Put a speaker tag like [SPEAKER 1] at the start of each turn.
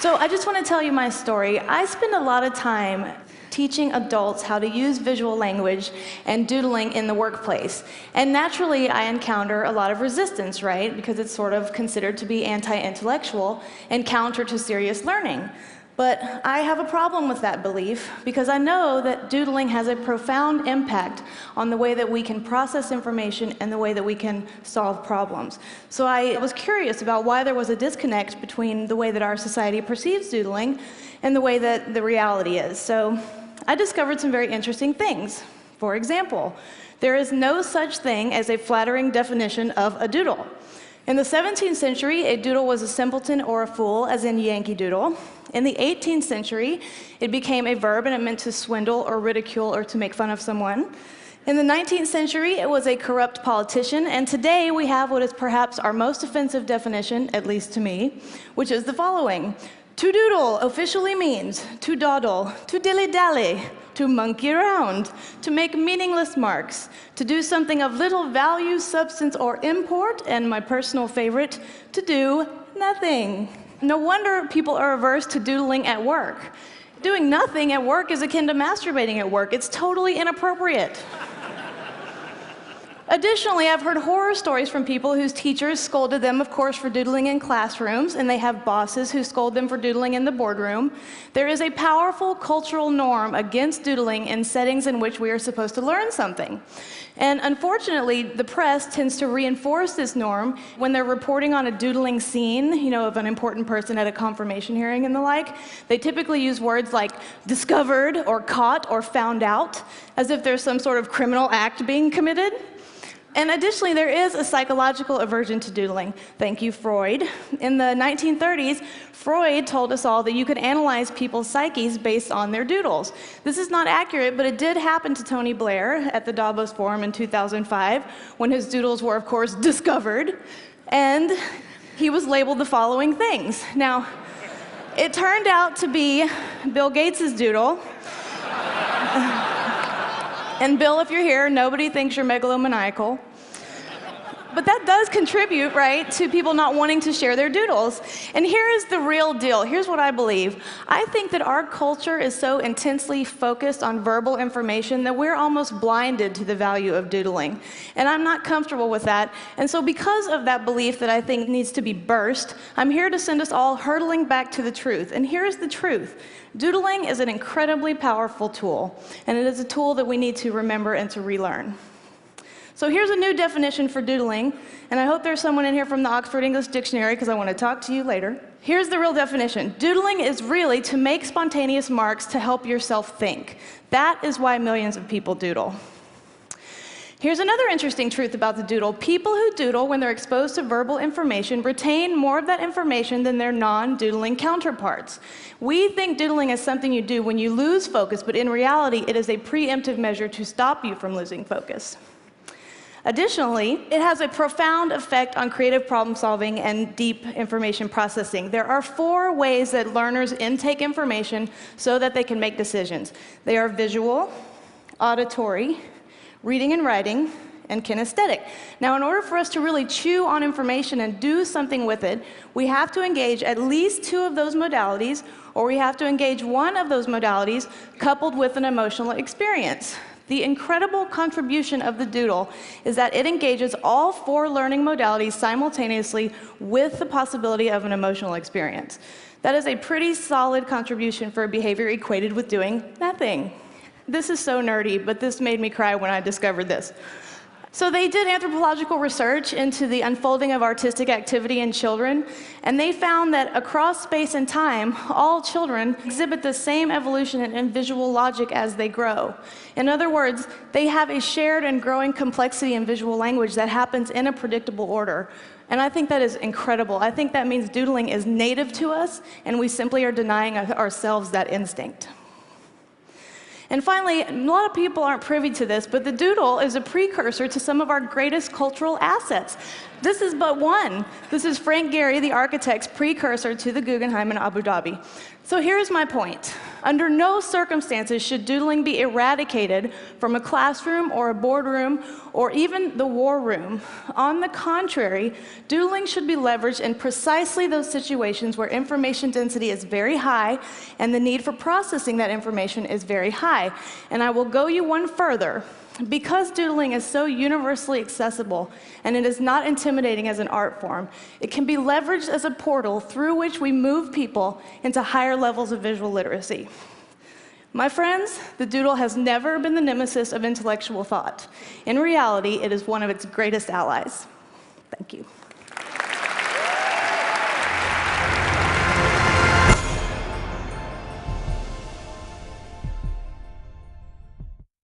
[SPEAKER 1] So I just want to tell you my story. I spend a lot of time teaching adults how to use visual language and doodling in the workplace. And naturally, I encounter a lot of resistance, right? Because it's sort of considered to be anti-intellectual and counter to serious learning. But I have a problem with that belief because I know that doodling has a profound impact on the way that we can process information and the way that we can solve problems. So I was curious about why there was a disconnect between the way that our society perceives doodling and the way that the reality is. So I discovered some very interesting things. For example, there is no such thing as a flattering definition of a doodle. In the 17th century, a doodle was a simpleton or a fool, as in Yankee Doodle. In the 18th century, it became a verb and it meant to swindle or ridicule or to make fun of someone. In the 19th century, it was a corrupt politician, and today we have what is perhaps our most offensive definition, at least to me, which is the following. To doodle officially means to dawdle, to dilly-dally, to monkey around, to make meaningless marks, to do something of little value, substance, or import, and my personal favorite, to do nothing. No wonder people are averse to doodling at work. Doing nothing at work is akin to masturbating at work. It's totally inappropriate. Additionally, I've heard horror stories from people whose teachers scolded them, of course, for doodling in classrooms, and they have bosses who scold them for doodling in the boardroom. There is a powerful cultural norm against doodling in settings in which we are supposed to learn something. And unfortunately, the press tends to reinforce this norm when they're reporting on a doodling scene, of an important person at a confirmation hearing and the like. They typically use words like discovered or caught or found out, as if there's some sort of criminal act being committed. And additionally, there is a psychological aversion to doodling. Thank you, Freud. In the 1930s, Freud told us all that you could analyze people's psyches based on their doodles. This is not accurate, but it did happen to Tony Blair at the Davos Forum in 2005, when his doodles were, of course, discovered, and he was labeled the following things. Now, it turned out to be Bill Gates' doodle. And Bill, if you're here, nobody thinks you're megalomaniacal. But that does contribute, right, to people not wanting to share their doodles. And here is the real deal. Here's what I believe. I think that our culture is so intensely focused on verbal information that we're almost blinded to the value of doodling. And I'm not comfortable with that. And so because of that belief that I think needs to be burst, I'm here to send us all hurtling back to the truth. And here's the truth. Doodling is an incredibly powerful tool, and it is a tool that we need to remember and to relearn. So here's a new definition for doodling, and I hope there's someone in here from the Oxford English Dictionary because I want to talk to you later. Here's the real definition. Doodling is really to make spontaneous marks to help yourself think. That is why millions of people doodle. Here's another interesting truth about the doodle. People who doodle when they're exposed to verbal information retain more of that information than their non-doodling counterparts. We think doodling is something you do when you lose focus, but in reality, it is a preemptive measure to stop you from losing focus. Additionally, it has a profound effect on creative problem solving and deep information processing. There are 4 ways that learners intake information so that they can make decisions. They are visual, auditory, reading and writing, and kinesthetic. Now, in order for us to really chew on information and do something with it, we have to engage at least 2 of those modalities, or we have to engage 1 of those modalities coupled with an emotional experience. The incredible contribution of the doodle is that it engages all 4 learning modalities simultaneously with the possibility of an emotional experience. That is a pretty solid contribution for a behavior equated with doing nothing. This is so nerdy, but this made me cry when I discovered this. So they did anthropological research into the unfolding of artistic activity in children, and they found that across space and time, all children exhibit the same evolution in visual logic as they grow. In other words, they have a shared and growing complexity in visual language that happens in a predictable order. And I think that is incredible. I think that means doodling is native to us, and we simply are denying ourselves that instinct. And finally, a lot of people aren't privy to this, but the doodle is a precursor to some of our greatest cultural assets. This is but one. This is Frank Gehry, the architect's precursor to the Guggenheim in Abu Dhabi. So here's my point. Under no circumstances should doodling be eradicated from a classroom or a boardroom or even the war room. On the contrary, doodling should be leveraged in precisely those situations where information density is very high and the need for processing that information is very high. And I will go you one further. Because doodling is so universally accessible and it is not intimidating as an art form, it can be leveraged as a portal through which we move people into higher levels of visual literacy. My friends, the doodle has never been the nemesis of intellectual thought. In reality, it is one of its greatest allies. Thank you.